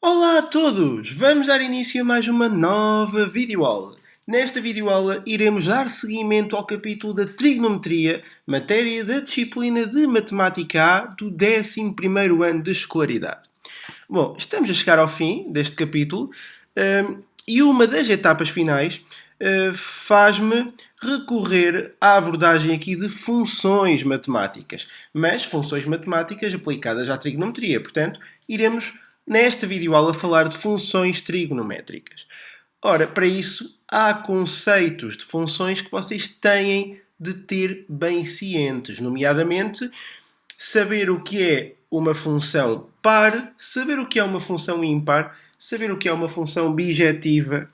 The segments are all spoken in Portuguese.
Olá a todos! Vamos dar início a mais uma nova videoaula. Nesta videoaula iremos dar seguimento ao capítulo da trigonometria, matéria da disciplina de Matemática A do 11º ano de escolaridade. Bom, estamos a chegar ao fim deste capítulo e uma das etapas finais faz-me recorrer à abordagem aqui de funções matemáticas, mas funções matemáticas aplicadas à trigonometria. Portanto, iremos nesta videoaula falar de funções trigonométricas. Ora, para isso, há conceitos de funções que vocês têm de ter bem cientes, nomeadamente saber o que é uma função par, saber o que é uma função ímpar, saber o que é uma função bijetiva,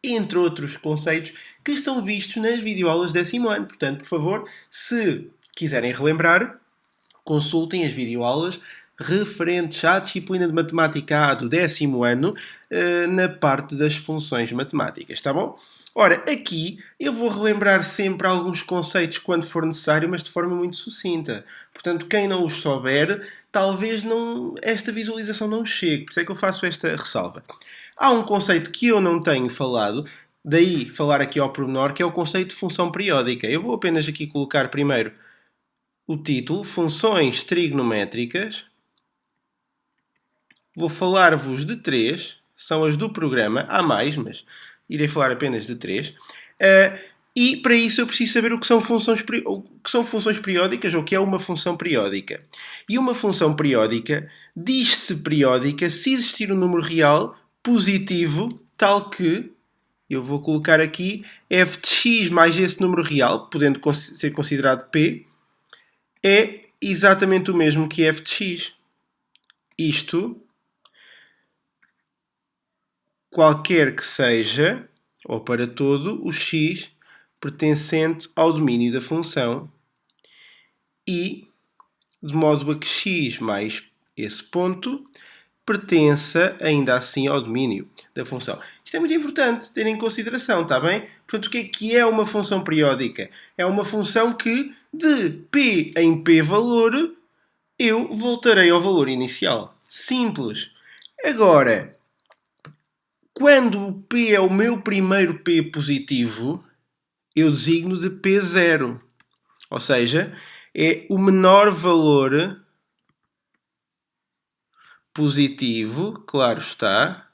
entre outros conceitos que estão vistos nas videoaulas de 10º ano. Portanto, por favor, se quiserem relembrar, consultem as videoaulas referentes à disciplina de Matemática A do 10º ano na parte das funções matemáticas, está bom? Ora, aqui eu vou relembrar sempre alguns conceitos quando for necessário, mas de forma muito sucinta. Portanto, quem não os souber, talvez esta visualização não chegue. Por isso é que eu faço esta ressalva. Há um conceito que eu não tenho falado, daí falar aqui ao pormenor, que é o conceito de função periódica. Eu vou apenas aqui colocar primeiro o título, funções trigonométricas. Vou falar-vos de três, são as do programa, há mais, mas irei falar apenas de três. E para isso eu preciso saber o que são funções periódicas ou o que é uma função periódica. E uma função periódica diz-se periódica se existir um número real positivo, tal que, eu vou colocar aqui, f de x mais esse número real, podendo ser considerado p, é exatamente o mesmo que f de x. Isto, qualquer que seja, ou para todo, o x pertencente ao domínio da função e de modo a que x mais esse ponto pertença ainda assim ao domínio da função. Isto é muito importante ter em consideração, está bem? Portanto, o que é uma função periódica? É uma função que, de p em p valor, eu voltarei ao valor inicial. Simples. Agora, quando o p é o meu primeiro p positivo, eu designo de p0. Ou seja, é o menor valor positivo, claro está,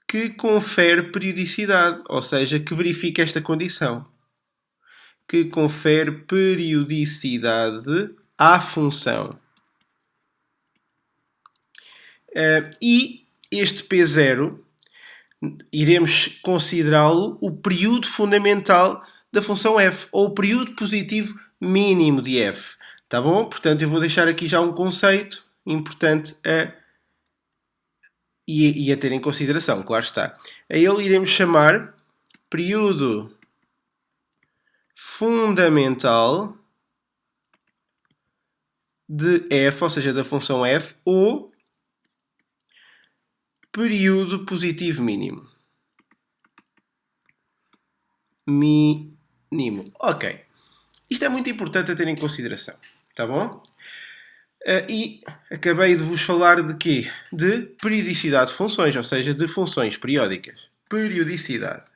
que confere periodicidade, ou seja, que verifica esta condição. Que confere periodicidade à função. E este P0 iremos considerá-lo o período fundamental da função f, ou o período positivo mínimo de f. Tá bom? Portanto, eu vou deixar aqui já um conceito importante e a ter em consideração, claro está. A ele iremos chamar período fundamental de f, ou seja, da função f, ou período positivo mínimo. Mínimo. Ok. Isto é muito importante a ter em consideração. Tá bom? E acabei de vos falar de quê? De periodicidade de funções, ou seja, de funções periódicas. Periodicidade.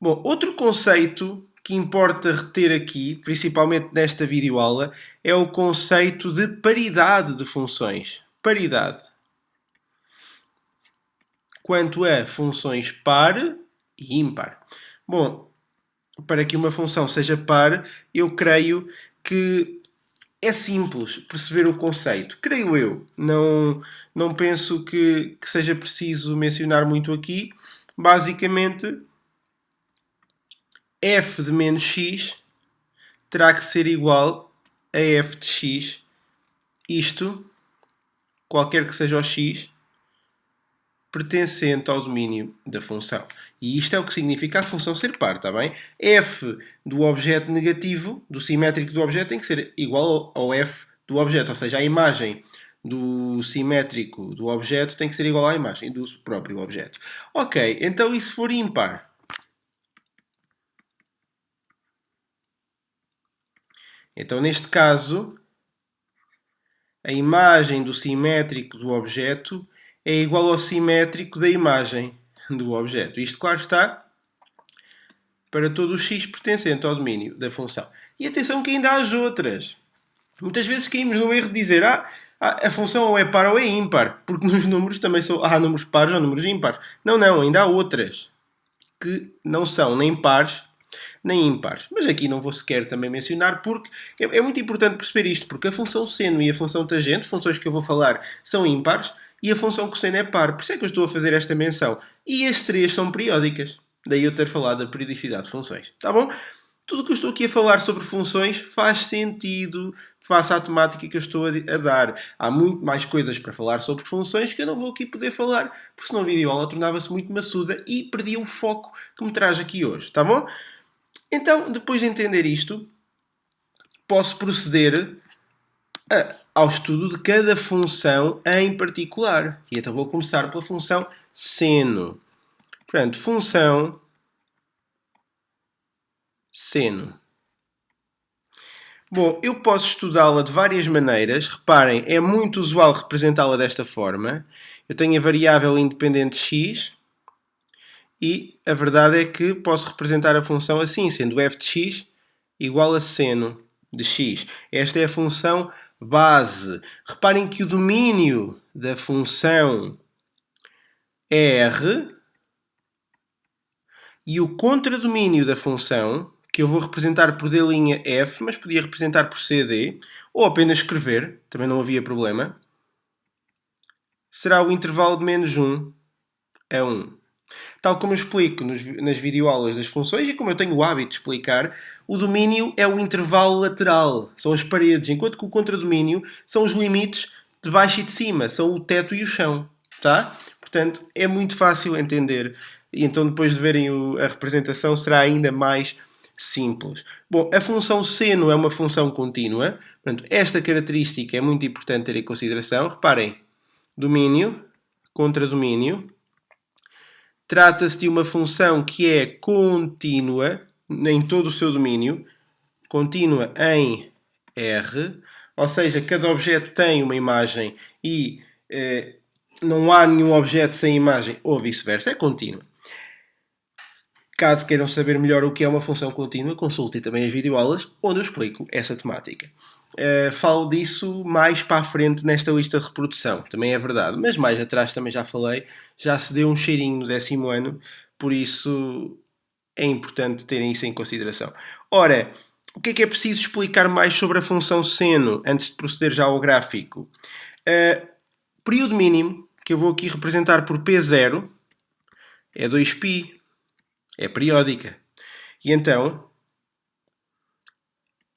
Bom, outro conceito que importa reter aqui, principalmente nesta videoaula, é o conceito de paridade de funções. Paridade. Quanto a funções par e ímpar. Bom, para que uma função seja par, eu creio que é simples perceber o conceito. Creio eu. Não penso que seja preciso mencionar muito aqui. Basicamente, f de menos x terá que ser igual a f de x. Isto, qualquer que seja o x, pertencente ao domínio da função. E isto é o que significa a função ser par, está bem? F do objeto negativo, do simétrico do objeto, tem que ser igual ao f do objeto, ou seja, a imagem do simétrico do objeto tem que ser igual à imagem do próprio objeto. Ok, então e se for ímpar? Então, neste caso, a imagem do simétrico do objeto é igual ao simétrico da imagem do objeto. Isto, claro está, para todo o x pertencente ao domínio da função. E atenção que ainda há as outras. Muitas vezes caímos no erro de dizer a função ou é par ou é ímpar, porque nos números também há números pares ou números ímpares. Não, não, ainda há outras que não são nem pares nem ímpares. Mas aqui não vou sequer também mencionar porque é muito importante perceber isto, porque a função seno e a função tangente, funções que eu vou falar, são ímpares e a função cosseno é par. Por isso é que eu estou a fazer esta menção. E as três são periódicas. Daí eu ter falado da periodicidade de funções. Tá bom? Tudo o que eu estou aqui a falar sobre funções faz sentido face à temática que eu estou a dar. Há muito mais coisas para falar sobre funções que eu não vou aqui poder falar, porque senão a videoaula tornava-se muito maçuda e perdia o foco que me traz aqui hoje, tá bom? Então, depois de entender isto, posso proceder ao estudo de cada função em particular. E então vou começar pela função seno. Portanto, função seno. Bom, eu posso estudá-la de várias maneiras. Reparem, é muito usual representá-la desta forma. Eu tenho a variável independente x e a verdade é que posso representar a função assim, sendo f de x igual a seno de x. Esta é a função base. Reparem que o domínio da função é R e o contradomínio da função, que eu vou representar por d'F, mas podia representar por CD, ou apenas escrever, também não havia problema, será o intervalo de menos 1 a 1. Tal como eu explico nas videoaulas das funções e como eu tenho o hábito de explicar, o domínio é o intervalo lateral, são as paredes, enquanto que o contradomínio são os limites de baixo e de cima, são o teto e o chão. Tá? Portanto, é muito fácil entender. E então, depois de verem a representação, será ainda mais simples. Bom, a função seno é uma função contínua. Portanto, esta característica é muito importante ter em consideração. Reparem, domínio, contradomínio. Trata-se de uma função que é contínua em todo o seu domínio, contínua em R, ou seja, cada objeto tem uma imagem e não há nenhum objeto sem imagem, ou vice-versa, é contínua. Caso queiram saber melhor o que é uma função contínua, consultem também as videoaulas onde eu explico essa temática. Falo disso mais para a frente nesta lista de reprodução, também é verdade, mas mais atrás também já falei, já se deu um cheirinho no 10º ano, por isso é importante terem isso em consideração. Ora, o que é preciso explicar mais sobre a função seno antes de proceder já ao gráfico? Período mínimo, que eu vou aqui representar por P0, é 2π, é periódica. E então,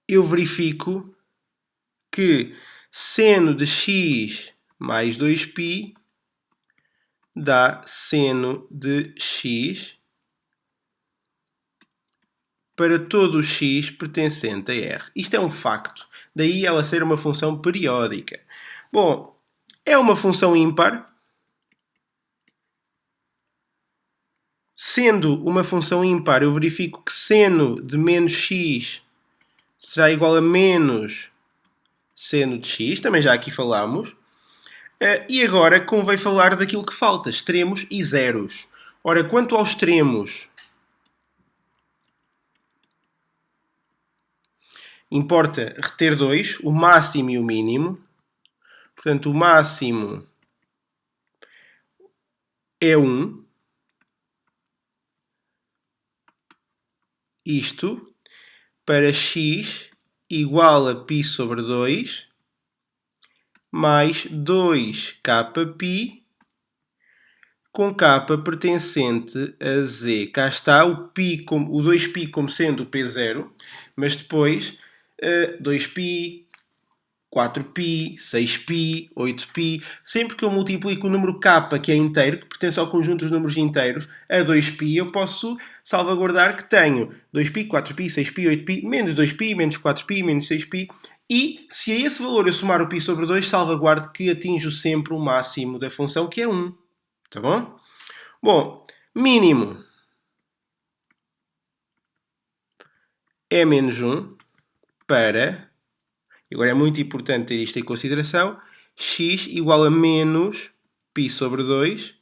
eu verifico que seno de x mais 2π dá seno de x para todo o x pertencente a R. Isto é um facto. Daí ela ser uma função periódica. Bom, é uma função ímpar. Sendo uma função ímpar, eu verifico que seno de menos x será igual a menos seno de x. Também já aqui falámos. E agora convém falar daquilo que falta, extremos e zeros. Ora, quanto aos extremos, importa reter dois, o máximo e o mínimo. Portanto, o máximo é 1. Isto para x igual a π sobre 2 mais 2kπ com k pertencente a z. Cá está o 2π como sendo o P0, mas depois 2π, 4π, 6π, 8π. Sempre que eu multiplico o número k, que é inteiro, que pertence ao conjunto dos números inteiros, a 2π, eu posso salvaguardar que tenho 2π, 4π, 6π, 8π, menos 2π, menos 4π, menos 6π. E se a esse valor eu somar o π sobre 2, salvaguardo que atinjo sempre o máximo da função, que é 1. Tá bom? Bom, mínimo é menos 1 para... Agora é muito importante ter isto em consideração. X igual a menos π sobre 2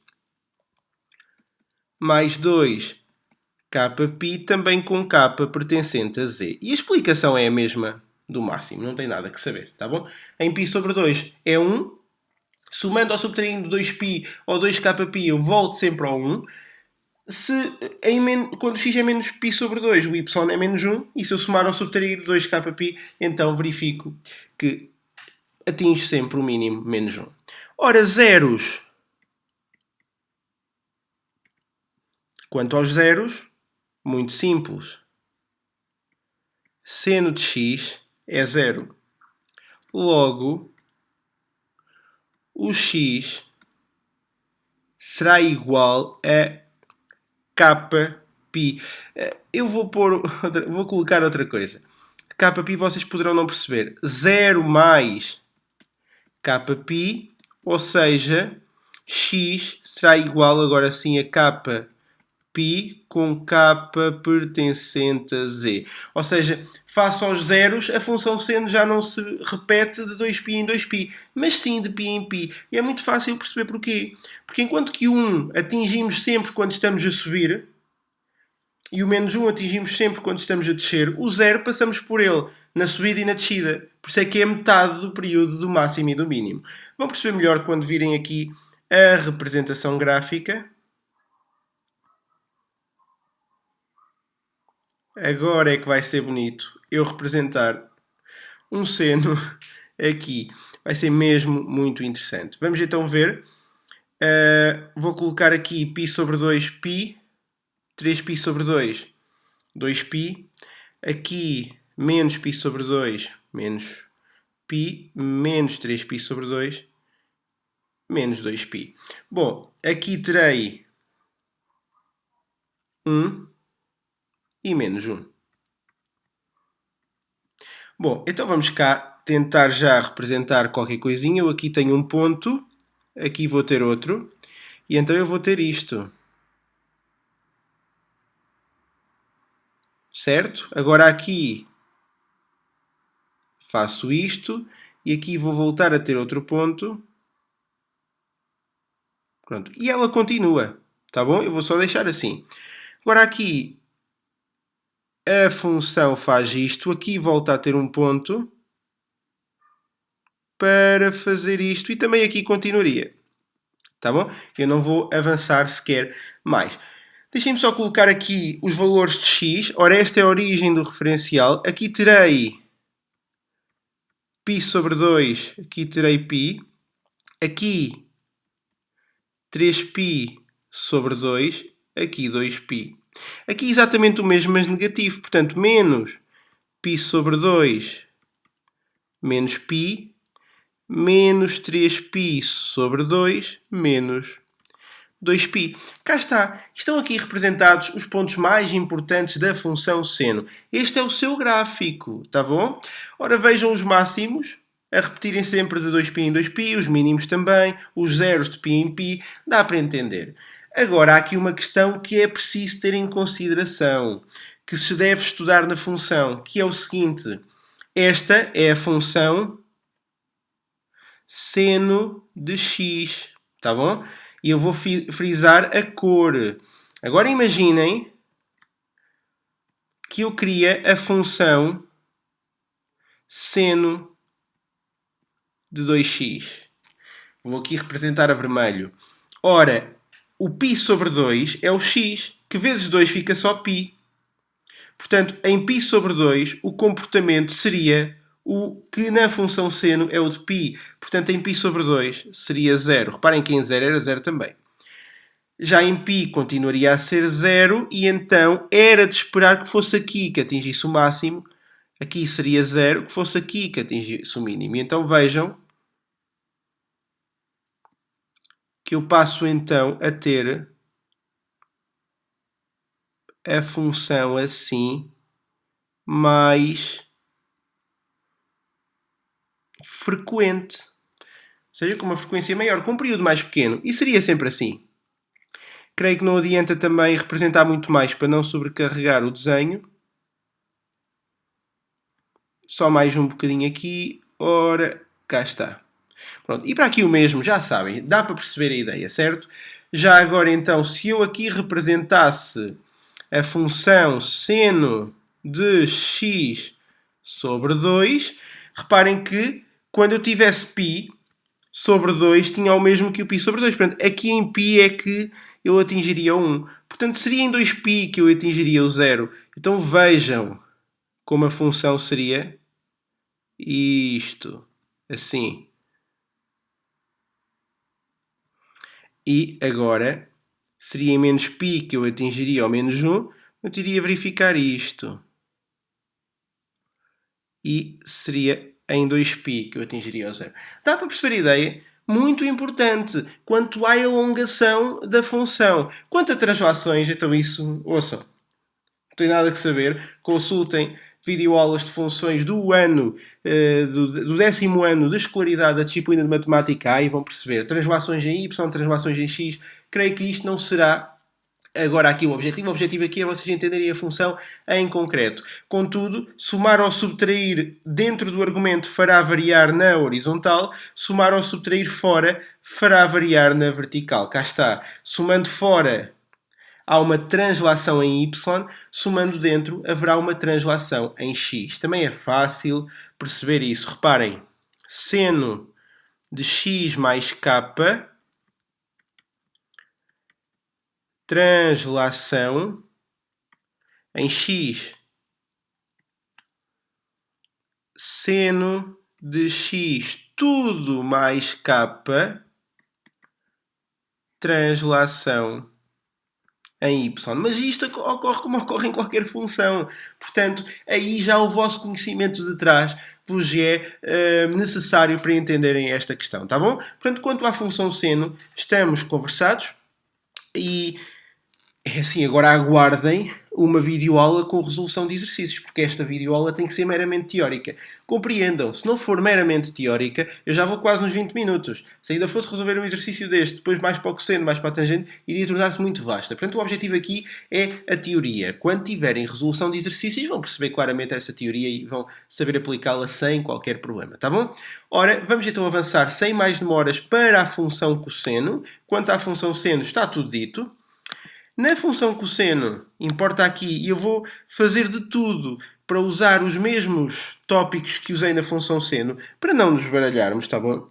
mais 2 kπ, também com k pertencente a z. E a explicação é a mesma do máximo, não tem nada que saber, tá bom? Em π sobre 2 é 1. Somando ou subtraindo 2π ou 2kπ, eu volto sempre ao 1. Quando x é menos π sobre 2, o y é menos 1. E se eu somar ou subtrair 2kπ, então verifico que atinge sempre o mínimo menos 1. Ora, zeros. Quanto aos zeros, muito simples. Seno de x é zero. Logo, o x será igual a kπ. Eu vou colocar outra coisa. Kπ vocês poderão não perceber. 0 mais kπ, ou seja, x será igual agora sim a kπ com k pertencente a z. Ou seja, face aos zeros, a função seno já não se repete de 2π em 2π, mas sim de π em π. E é muito fácil perceber porquê. Porque enquanto que o 1 atingimos sempre quando estamos a subir, e o menos 1 atingimos sempre quando estamos a descer, o 0 passamos por ele na subida e na descida. Por isso é que é metade do período do máximo e do mínimo. Vão perceber melhor quando virem aqui a representação gráfica. Agora é que vai ser bonito eu representar um seno aqui. Vai ser mesmo muito interessante. Vamos então ver. Vou colocar aqui π sobre 2π. 3π sobre 2, 2π. Aqui, menos π sobre 2, menos π. Menos 3π sobre 2, menos 2π. Bom, aqui terei 1 e menos 1. Bom, então vamos cá tentar já representar qualquer coisinha. Eu aqui tenho um ponto, aqui vou ter outro, e então eu vou ter isto. Certo? Agora aqui faço isto, e aqui vou voltar a ter outro ponto. Pronto. E ela continua, tá bom? Eu vou só deixar assim. Agora aqui a função faz isto, aqui volta a ter um ponto para fazer isto e também aqui continuaria. Tá bom? Eu não vou avançar sequer mais. Deixem-me só colocar aqui os valores de x. Ora, esta é a origem do referencial. Aqui terei π sobre 2, aqui terei π. Aqui 3π sobre 2, aqui 2π. Aqui exatamente o mesmo, mas negativo. Portanto, menos π sobre 2, menos π, menos 3π sobre 2, menos 2π. Cá está. Estão aqui representados os pontos mais importantes da função seno. Este é o seu gráfico, tá bom? Ora, vejam os máximos a repetirem sempre de 2π em 2π, os mínimos também, os zeros de π em π. Dá para entender. Agora, há aqui uma questão que é preciso ter em consideração, que se deve estudar na função, que é o seguinte. Esta é a função seno de x, tá bom? E eu vou frisar a cor. Agora imaginem que eu queria a função seno de 2x. Vou aqui representar a vermelho. Ora, o π sobre 2 é o x, que vezes 2 fica só π. Portanto, em π sobre 2, o comportamento seria o que na função seno é o de π. Portanto, em π sobre 2 seria 0. Reparem que em 0 era 0 também. Já em π continuaria a ser 0 e então era de esperar que fosse aqui que atingisse o máximo. Aqui seria 0, que fosse aqui que atingisse o mínimo. E então vejam que eu passo então a ter a função assim mais frequente. Ou seja, com uma frequência maior, com um período mais pequeno. E seria sempre assim. Creio que não adianta também representar muito mais para não sobrecarregar o desenho. só mais um bocadinho aqui. Ora, cá está. Pronto. E para aqui o mesmo, já sabem, dá para perceber a ideia, certo? Já agora então, se eu aqui representasse a função seno de x sobre 2, reparem que quando eu tivesse π sobre 2 tinha o mesmo que o π sobre 2. Portanto, aqui em π é que eu atingiria o 1. Portanto, seria em 2π que eu atingiria o 0. Então vejam como a função seria isto, assim. E agora seria em menos π que eu atingiria ao menos 1. Eu teria verificar isto. E seria em 2π que eu atingiria ao 0. Dá para perceber a ideia? Muito importante quanto à elongação da função. Quanto a translações, então isso, ouçam, não tem nada que saber, consultem videoaulas de funções do ano, do 10º ano de escolaridade da disciplina de Matemática A e vão perceber translações em Y, translações em X. Creio que isto não será agora aqui o objetivo aqui é vocês entenderem a função em concreto. Contudo, somar ou subtrair dentro do argumento fará variar na horizontal, somar ou subtrair fora fará variar na vertical. Cá está. Somando fora há uma translação em y, somando dentro haverá uma translação em x. Também é fácil perceber isso. Reparem, seno de x mais k, translação em x, seno de x tudo mais k, translação em y. Mas isto ocorre como ocorre em qualquer função. Portanto, aí já o vosso conhecimento de trás vos é necessário para entenderem esta questão, tá bom? Portanto, quanto à função seno, estamos conversados e é assim, agora aguardem uma videoaula com resolução de exercícios, porque esta videoaula tem que ser meramente teórica. Compreendam, se não for meramente teórica, eu já vou quase nos 20 minutos. Se ainda fosse resolver um exercício deste, depois mais para o cosseno, mais para a tangente, iria tornar-se muito vasta. Portanto, o objetivo aqui é a teoria. Quando tiverem resolução de exercícios, vão perceber claramente essa teoria e vão saber aplicá-la sem qualquer problema, tá bom? Ora, vamos então avançar sem mais demoras para a função cosseno. Quanto à função seno, está tudo dito. Na função cosseno, importa aqui, e eu vou fazer de tudo para usar os mesmos tópicos que usei na função seno, para não nos baralharmos, tá bom?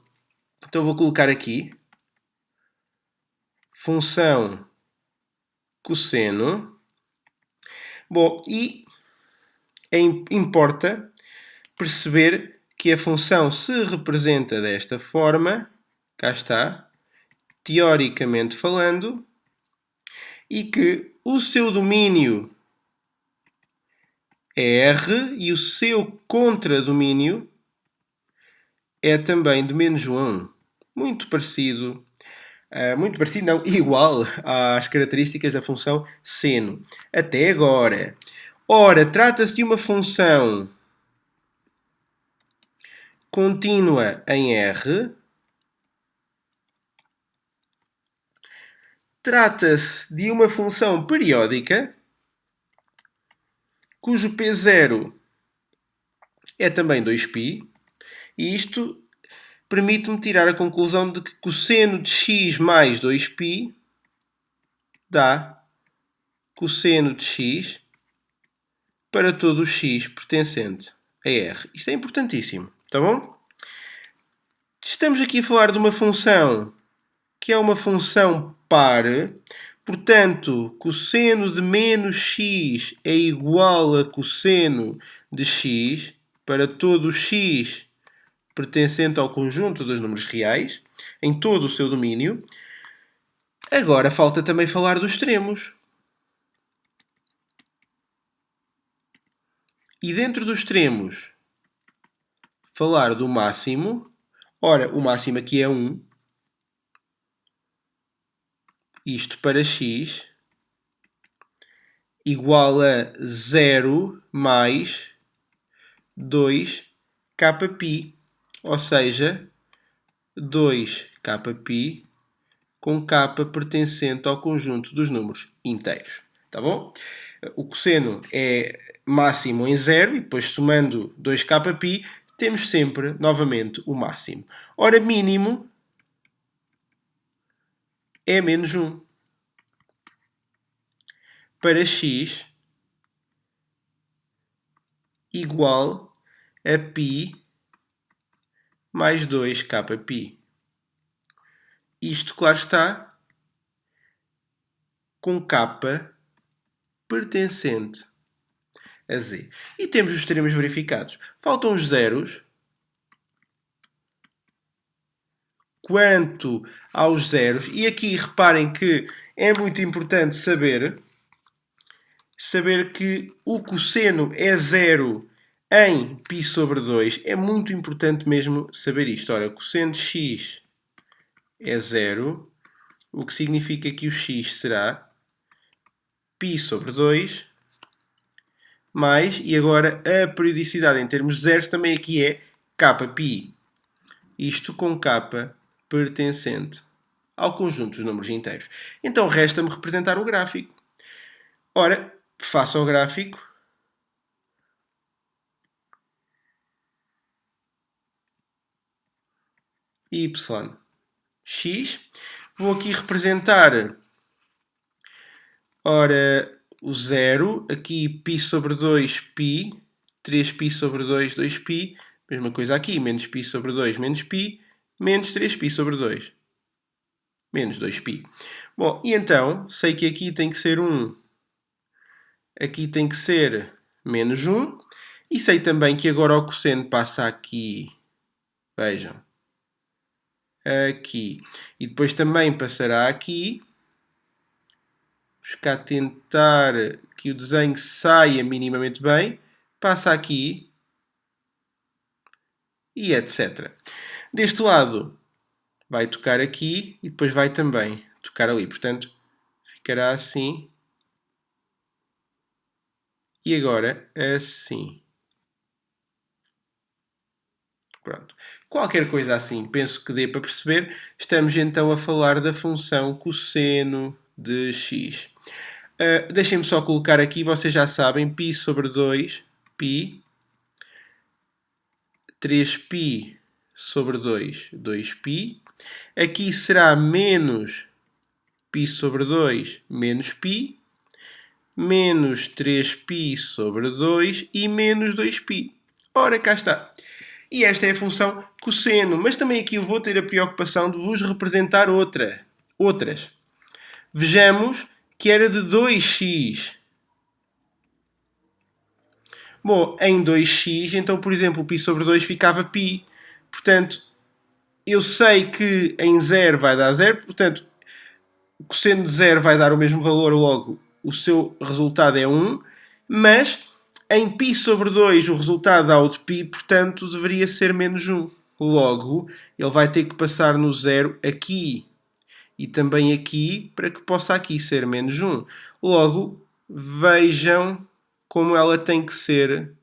Então vou colocar aqui, função cosseno. Bom, e importa perceber que a função se representa desta forma, cá está, teoricamente falando, e que o seu domínio é R e o seu contradomínio é também de menos 1 a 1. Muito parecido não, igual às características da função seno. Até agora. Ora, trata-se de uma função contínua em R. Trata-se de uma função periódica cujo P0 é também 2π, e isto permite-me tirar a conclusão de que cosseno de x mais 2π dá cosseno de x para todo o x pertencente a R. Isto é importantíssimo, tá bom? Estamos aqui a falar de uma função que é uma função par. Portanto, cosseno de menos x é igual a cosseno de x para todo o x pertencente ao conjunto dos números reais, em todo o seu domínio. Agora falta também falar dos extremos. E dentro dos extremos, falar do máximo. Ora, o máximo aqui é 1. Isto para x igual a 0 mais 2kπ, ou seja, 2kπ com k pertencente ao conjunto dos números inteiros. Tá bom? o cosseno é máximo em 0 e depois somando 2kπ temos sempre, novamente, o máximo. Ora, mínimo é menos 1. Para x igual a π mais 2kπ. Isto, claro está, com k pertencente a z. E temos os termos verificados. Faltam os zeros. Quanto aos zeros, e aqui reparem que é muito importante saber que o cosseno é zero em π sobre 2. É muito importante mesmo saber isto. Ora, cosseno de x é zero, o que significa que o x será π sobre 2 mais, e agora a periodicidade em termos de zeros também aqui é kπ. Isto com k pertencente ao conjunto dos números inteiros. Então resta-me representar o gráfico. Ora, faça o gráfico. Y, x. Vou aqui representar, ora, o zero. Aqui π sobre 2, π. 3π sobre 2, 2π. Mesma coisa aqui. Menos π sobre 2, menos π. Menos 3π sobre 2. Menos 2π. Bom, e então, sei que aqui tem que ser 1. Aqui tem que ser menos 1. E sei também que agora o cosseno passa aqui. Vejam. Aqui. E depois também passará aqui. Vamos cá tentar que o desenho saia minimamente bem. Passa aqui. E etc. Deste lado vai tocar aqui e depois vai também tocar ali. Portanto, ficará assim. E agora assim. Pronto. Qualquer coisa assim, penso que dê para perceber. Estamos então a falar da função cosseno de x. Deixem-me só colocar aqui, vocês já sabem, π sobre 2, π. 3π sobre 2, 2π. Aqui será menos π sobre 2, menos π. Menos 3π sobre 2 e menos 2π. Ora, cá está. E esta é a função cosseno. Mas também aqui eu vou ter a preocupação de vos representar outras. Vejamos que era de 2x. Bom, em 2x, então, por exemplo, π sobre 2 ficava π. Portanto, eu sei que em 0 vai dar 0. Portanto, o cosseno de 0 vai dar o mesmo valor, logo o seu resultado é 1. Mas em π sobre 2 o resultado dá o de π, portanto deveria ser menos 1. Logo, ele vai ter que passar no 0 aqui e também aqui para que possa aqui ser menos 1. Logo, vejam como ela tem que ser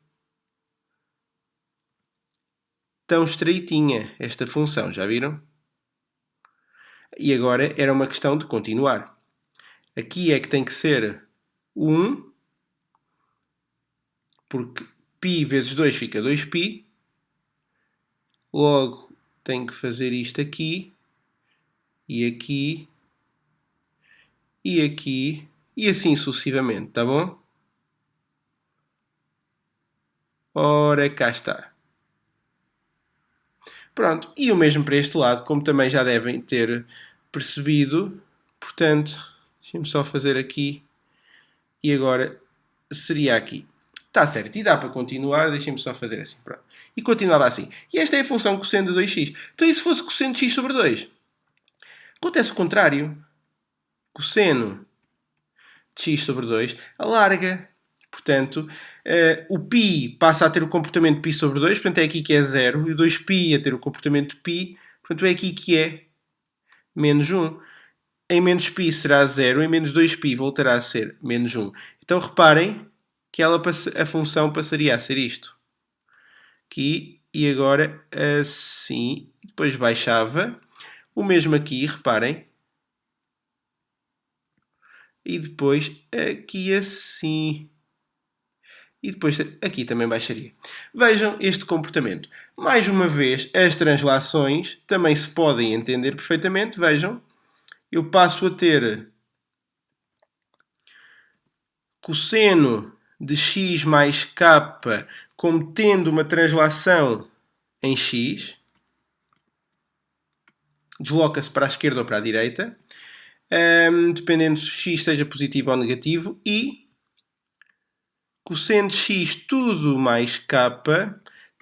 tão estreitinha, esta função, já viram? E agora era uma questão de continuar. Aqui é que tem que ser 1, porque π vezes 2 fica 2π. Logo, tenho que fazer isto aqui, e aqui, e aqui, e assim sucessivamente, tá bom? Ora, cá está. Pronto, e o mesmo para este lado, como também já devem ter percebido. Portanto, deixem-me só fazer aqui, e agora seria aqui. Está certo, e dá para continuar, deixem-me só fazer assim, pronto. E continuava assim. E esta é a função cosseno de 2x. Então e se fosse cosseno de x sobre 2? Acontece o contrário. Cosseno de x sobre 2 alarga. Portanto, o π passa a ter o comportamento de π sobre 2, portanto é aqui que é 0, e o 2π a ter o comportamento de π, portanto é aqui que é menos 1. Em menos π será 0, em menos 2π voltará a ser menos 1. Então reparem que a função passaria a ser isto. Aqui, e agora assim, depois baixava. O mesmo aqui, reparem. e depois aqui assim. E depois aqui também baixaria. Vejam este comportamento. Mais uma vez, as translações também se podem entender perfeitamente. Vejam, eu passo a ter cosseno de x mais k como tendo uma translação em x. Desloca-se para a esquerda ou para a direita, dependendo se x seja positivo ou negativo, e cosseno de x tudo mais k,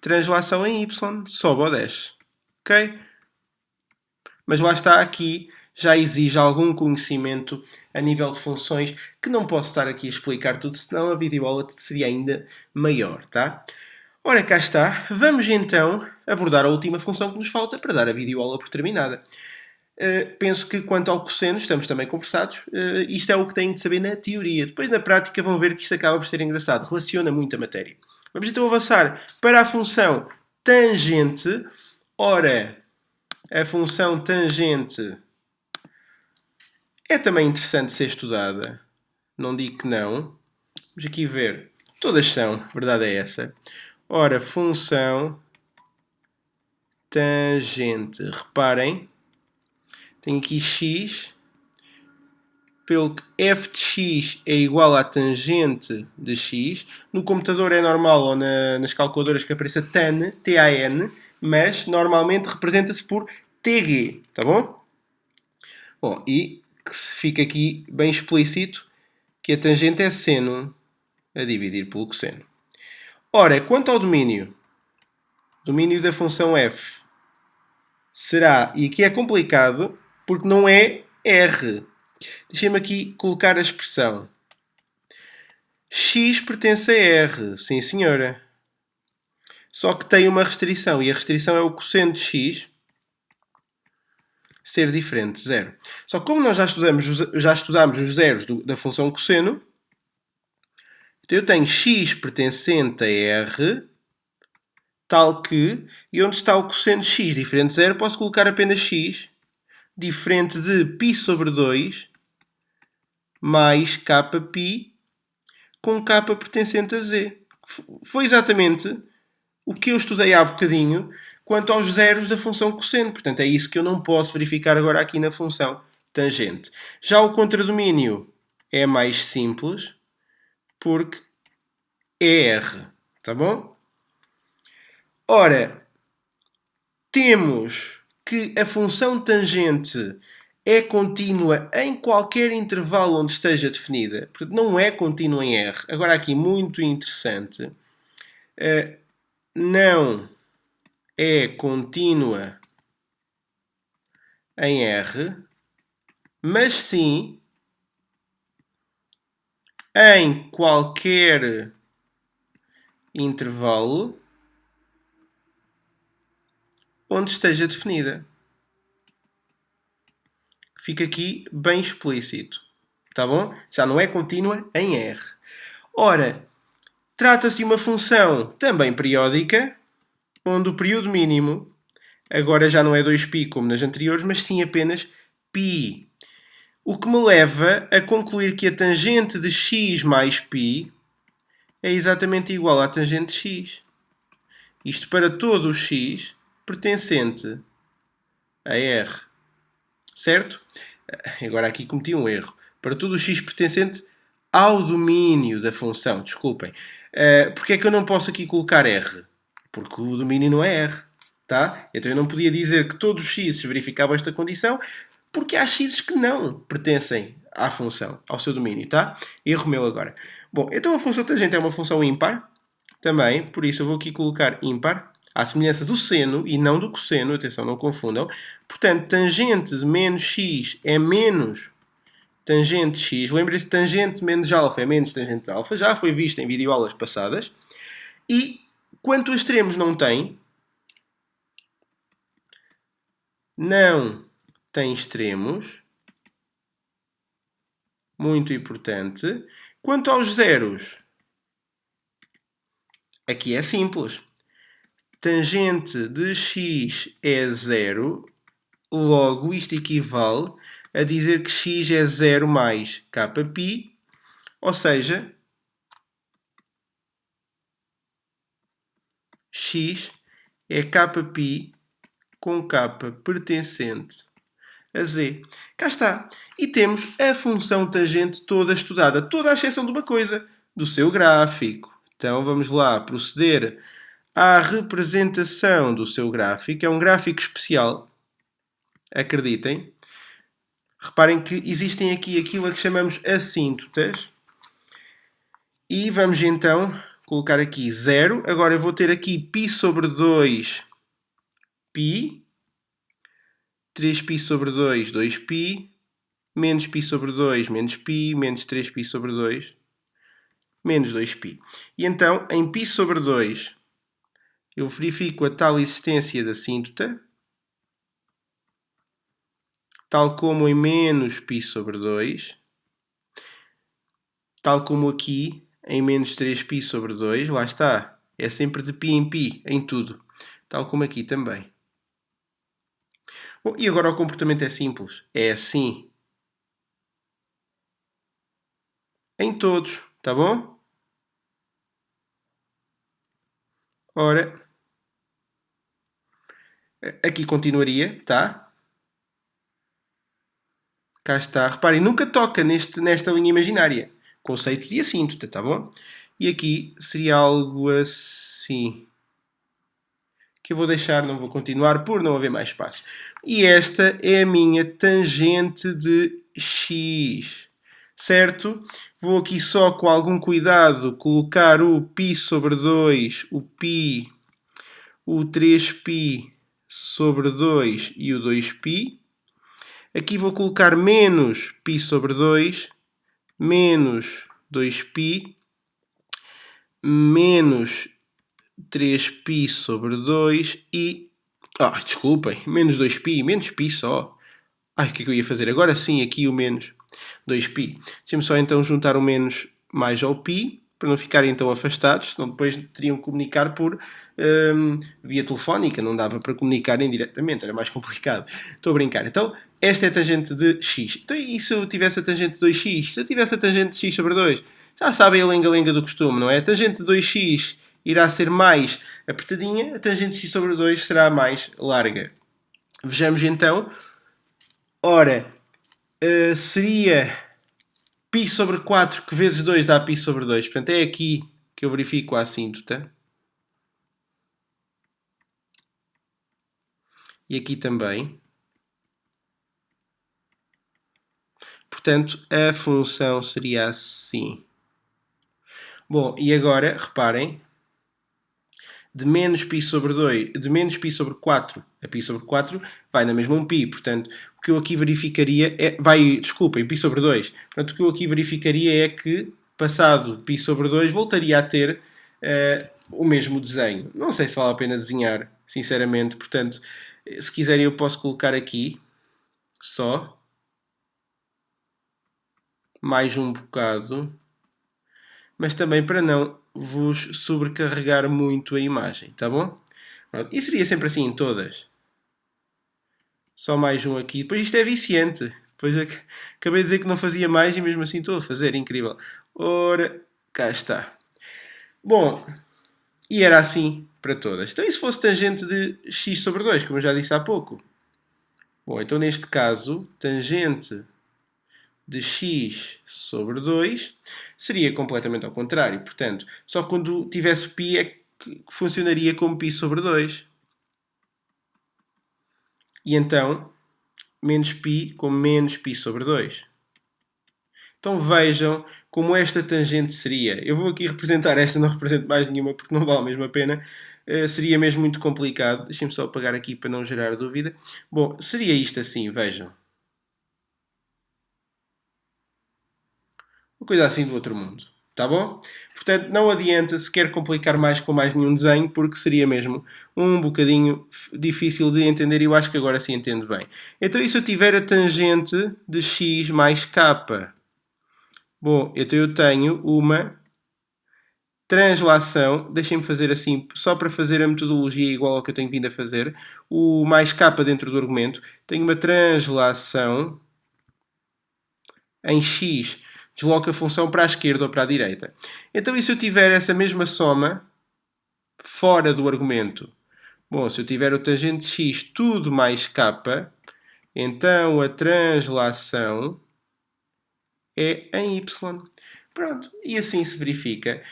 translação em y, sobe ou desce. Ok? Mas lá está, aqui já exige algum conhecimento a nível de funções que não posso estar aqui a explicar tudo, senão a videoaula seria ainda maior, tá? Ora, cá está. Vamos então abordar a última função que nos falta para dar a videoaula por terminada. Penso que quanto ao cosseno estamos também conversados. Isto é o que têm de saber na teoria. Depois na prática vão ver que isto acaba por ser engraçado. Relaciona muito a matéria. Vamos então avançar para a função tangente. Ora, a função tangente é também interessante ser estudada. Não digo que não. Vamos aqui ver. Todas são. A verdade é essa. Ora, função tangente. Reparem. Tenho aqui x. Pelo que f de x é igual à tangente de x. No computador é normal, ou nas calculadoras, que apareça tan, T-A-N, mas normalmente representa-se por TG, tá bom? Bom, e que fica aqui bem explícito que a tangente é seno a dividir pelo cosseno. Ora, quanto ao domínio da função f, será, e aqui é complicado, porque não é R. Deixem-me aqui colocar a expressão. X pertence a R, sim senhora. Só que tem uma restrição, e a restrição é o cosseno de x ser diferente de zero. Só que como nós já estudámos os zeros da função cosseno, então eu tenho x pertencente a R, tal que, e onde está o cosseno de x diferente de zero, posso colocar apenas x diferente de π sobre 2 mais kπ com k pertencente a z. Foi exatamente o que eu estudei há bocadinho quanto aos zeros da função cosseno. Portanto, é isso que eu não posso verificar agora aqui na função tangente. Já o contradomínio é mais simples, porque é R. Tá bom? Ora, temos que a função tangente é contínua em qualquer intervalo onde esteja definida. Portanto, não é contínua em R. Agora aqui, muito interessante. Não é contínua em R, mas sim em qualquer intervalo onde esteja definida. Fica aqui bem explícito. Tá bom? Já não é contínua em R. Ora, trata-se de uma função também periódica, onde o período mínimo agora já não é 2π como nas anteriores, mas sim apenas π. O que me leva a concluir que a tangente de x mais π é exatamente igual à tangente de x. Isto para todo o x pertencente a R. Certo? Agora aqui cometi um erro. Para todo o x pertencente ao domínio da função. Desculpem. Porque é que eu não posso aqui colocar R? Porque o domínio não é R. Tá? Então eu não podia dizer que todos os x verificavam esta condição, porque há x que não pertencem à função, ao seu domínio, tá? Erro meu agora. Bom, então a função tangente é uma função ímpar, também, por isso eu vou aqui colocar ímpar, à semelhança do seno e não do cosseno, atenção, não confundam. Portanto, tangente de menos x é menos tangente de x. Lembrem-se, tangente menos alfa é menos tangente de alfa, já foi visto em videoaulas passadas. E quanto a extremos não tem extremos. Muito importante. Quanto aos zeros, aqui é simples. Tangente de x é zero, logo isto equivale a dizer que x é 0 mais kπ, ou seja, x é kπ com k pertencente a z. Cá está. E temos a função tangente toda estudada, toda à exceção de uma coisa, do seu gráfico. Então vamos lá proceder à representação do seu gráfico. É um gráfico especial, acreditem. Reparem que existem aqui aquilo a que chamamos assíntotas. E vamos então colocar aqui 0. Agora eu vou ter aqui π sobre 2, π. 3π sobre 2, 2π. Menos π sobre 2, menos π. Menos 3π sobre 2, menos 2π. E então, em π sobre 2, eu verifico a tal existência da assíntota, tal como em menos π sobre 2, tal como aqui, em menos 3π sobre 2, lá está, é sempre de π, em tudo, tal como aqui também. Bom, e agora o comportamento é simples, é assim, em todos, tá bom? Ora, aqui continuaria, tá? Cá está. Reparem, nunca toca nesta linha imaginária. Conceito de assíntota, tá bom? E aqui seria algo assim. Que eu vou deixar, não vou continuar por não haver mais espaços. E esta é a minha tangente de x. Certo? Vou aqui só com algum cuidado colocar o π sobre 2, o π, o 3π sobre 2 e o 2π. Aqui vou colocar menos π sobre 2, menos 2π, menos 3π sobre 2 e... desculpem, menos 2π, menos π só. O que é que eu ia fazer? Agora sim, aqui o menos 2π. Deixem-me só então juntar o menos mais ao π, para não ficarem então afastados, senão depois teriam que comunicar por via telefónica, não dava para comunicarem diretamente, era mais complicado. Estou a brincar. Então, esta é a tangente de x. Então, e se eu tivesse a tangente de 2x? Se eu tivesse a tangente de x sobre 2? Já sabem a lenga-lenga do costume, não é? A tangente de 2x irá ser mais apertadinha, a tangente de x sobre 2 será mais larga. Vejamos então. Ora, seria π sobre 4, que vezes 2 dá π sobre 2. Portanto, é aqui que eu verifico a assíntota. E aqui também. Portanto, a função seria assim. Bom, e agora, reparem, de menos π sobre 2, de menos π sobre 4 a π sobre 4 vai na mesma um π. Portanto, o que eu aqui verificaria é... Desculpem, π sobre 2. Portanto, o que eu aqui verificaria é que, passado π sobre 2, voltaria a ter o mesmo desenho. Não sei se vale a pena desenhar, sinceramente. Portanto, se quiserem eu posso colocar aqui, só, mais um bocado, mas também para não vos sobrecarregar muito a imagem, tá bom? Pronto. E seria sempre assim em todas. Só mais um aqui. Depois isto é viciante. Depois acabei de dizer que não fazia mais e mesmo assim estou a fazer. Incrível. Ora, cá está. Bom, e era assim para todas. Então e se fosse tangente de x sobre 2, como eu já disse há pouco? Bom, então neste caso, tangente de x sobre 2 seria completamente ao contrário. Portanto, só quando tivesse π é que funcionaria como π sobre 2. E então, menos π com menos π sobre 2. Então vejam como esta tangente seria. Eu vou aqui representar esta, não represento mais nenhuma porque não vale mesmo a pena. Seria mesmo muito complicado. Deixem-me só apagar aqui para não gerar dúvida. Bom, seria isto assim, vejam. Uma coisa assim do outro mundo. Tá bom? Portanto, não adianta sequer complicar mais com mais nenhum desenho, porque seria mesmo um bocadinho difícil de entender e eu acho que agora se entende bem. Então, e se eu tiver a tangente de x mais k? Bom, então eu tenho uma translação, deixem-me fazer assim, só para fazer a metodologia igual ao que eu tenho vindo a fazer, o mais k dentro do argumento, tenho uma translação em x, desloco a função para a esquerda ou para a direita. Então, e se eu tiver essa mesma soma fora do argumento? Bom, se eu tiver o tangente de x tudo mais k, então a translação é em y. Pronto, e assim se verifica.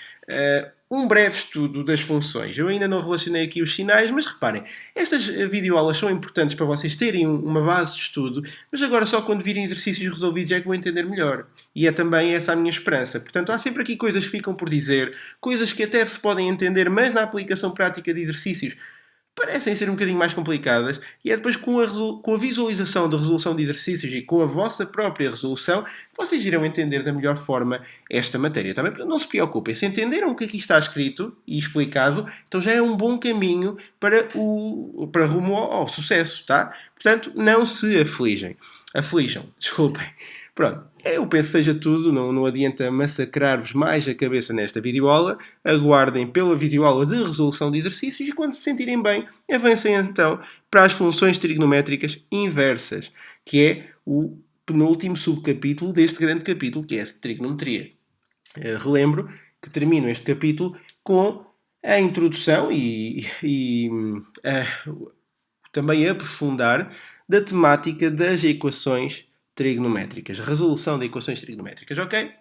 Um breve estudo das funções. Eu ainda não relacionei aqui os sinais, mas reparem, estas videoaulas são importantes para vocês terem uma base de estudo, mas agora só quando virem exercícios resolvidos é que vão entender melhor. E é também essa a minha esperança. Portanto, há sempre aqui coisas que ficam por dizer, coisas que até se podem entender, mas na aplicação prática de exercícios parecem ser um bocadinho mais complicadas, e é depois com a visualização da resolução de exercícios e com a vossa própria resolução que vocês irão entender da melhor forma esta matéria. Também não se preocupem, se entenderam o que aqui está escrito e explicado, então já é um bom caminho para rumo ao sucesso, tá? Portanto, não se aflijam, desculpem. Pronto, eu penso que seja tudo, não adianta massacrar-vos mais a cabeça nesta videoaula. Aguardem pela videoaula de resolução de exercícios e quando se sentirem bem, avancem então para as funções trigonométricas inversas, que é o penúltimo subcapítulo deste grande capítulo, que é a trigonometria. Relembro que termino este capítulo com a introdução e também aprofundar da temática das equações trigonométricas, resolução de equações trigonométricas, ok?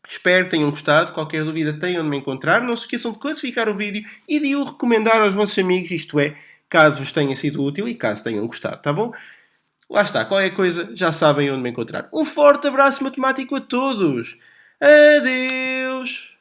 Espero que tenham gostado. Qualquer dúvida tenham de me encontrar. Não se esqueçam de classificar o vídeo e de o recomendar aos vossos amigos, isto é, caso vos tenha sido útil e caso tenham gostado, tá bom? Lá está, qualquer coisa já sabem onde me encontrar. Um forte abraço matemático a todos. Adeus!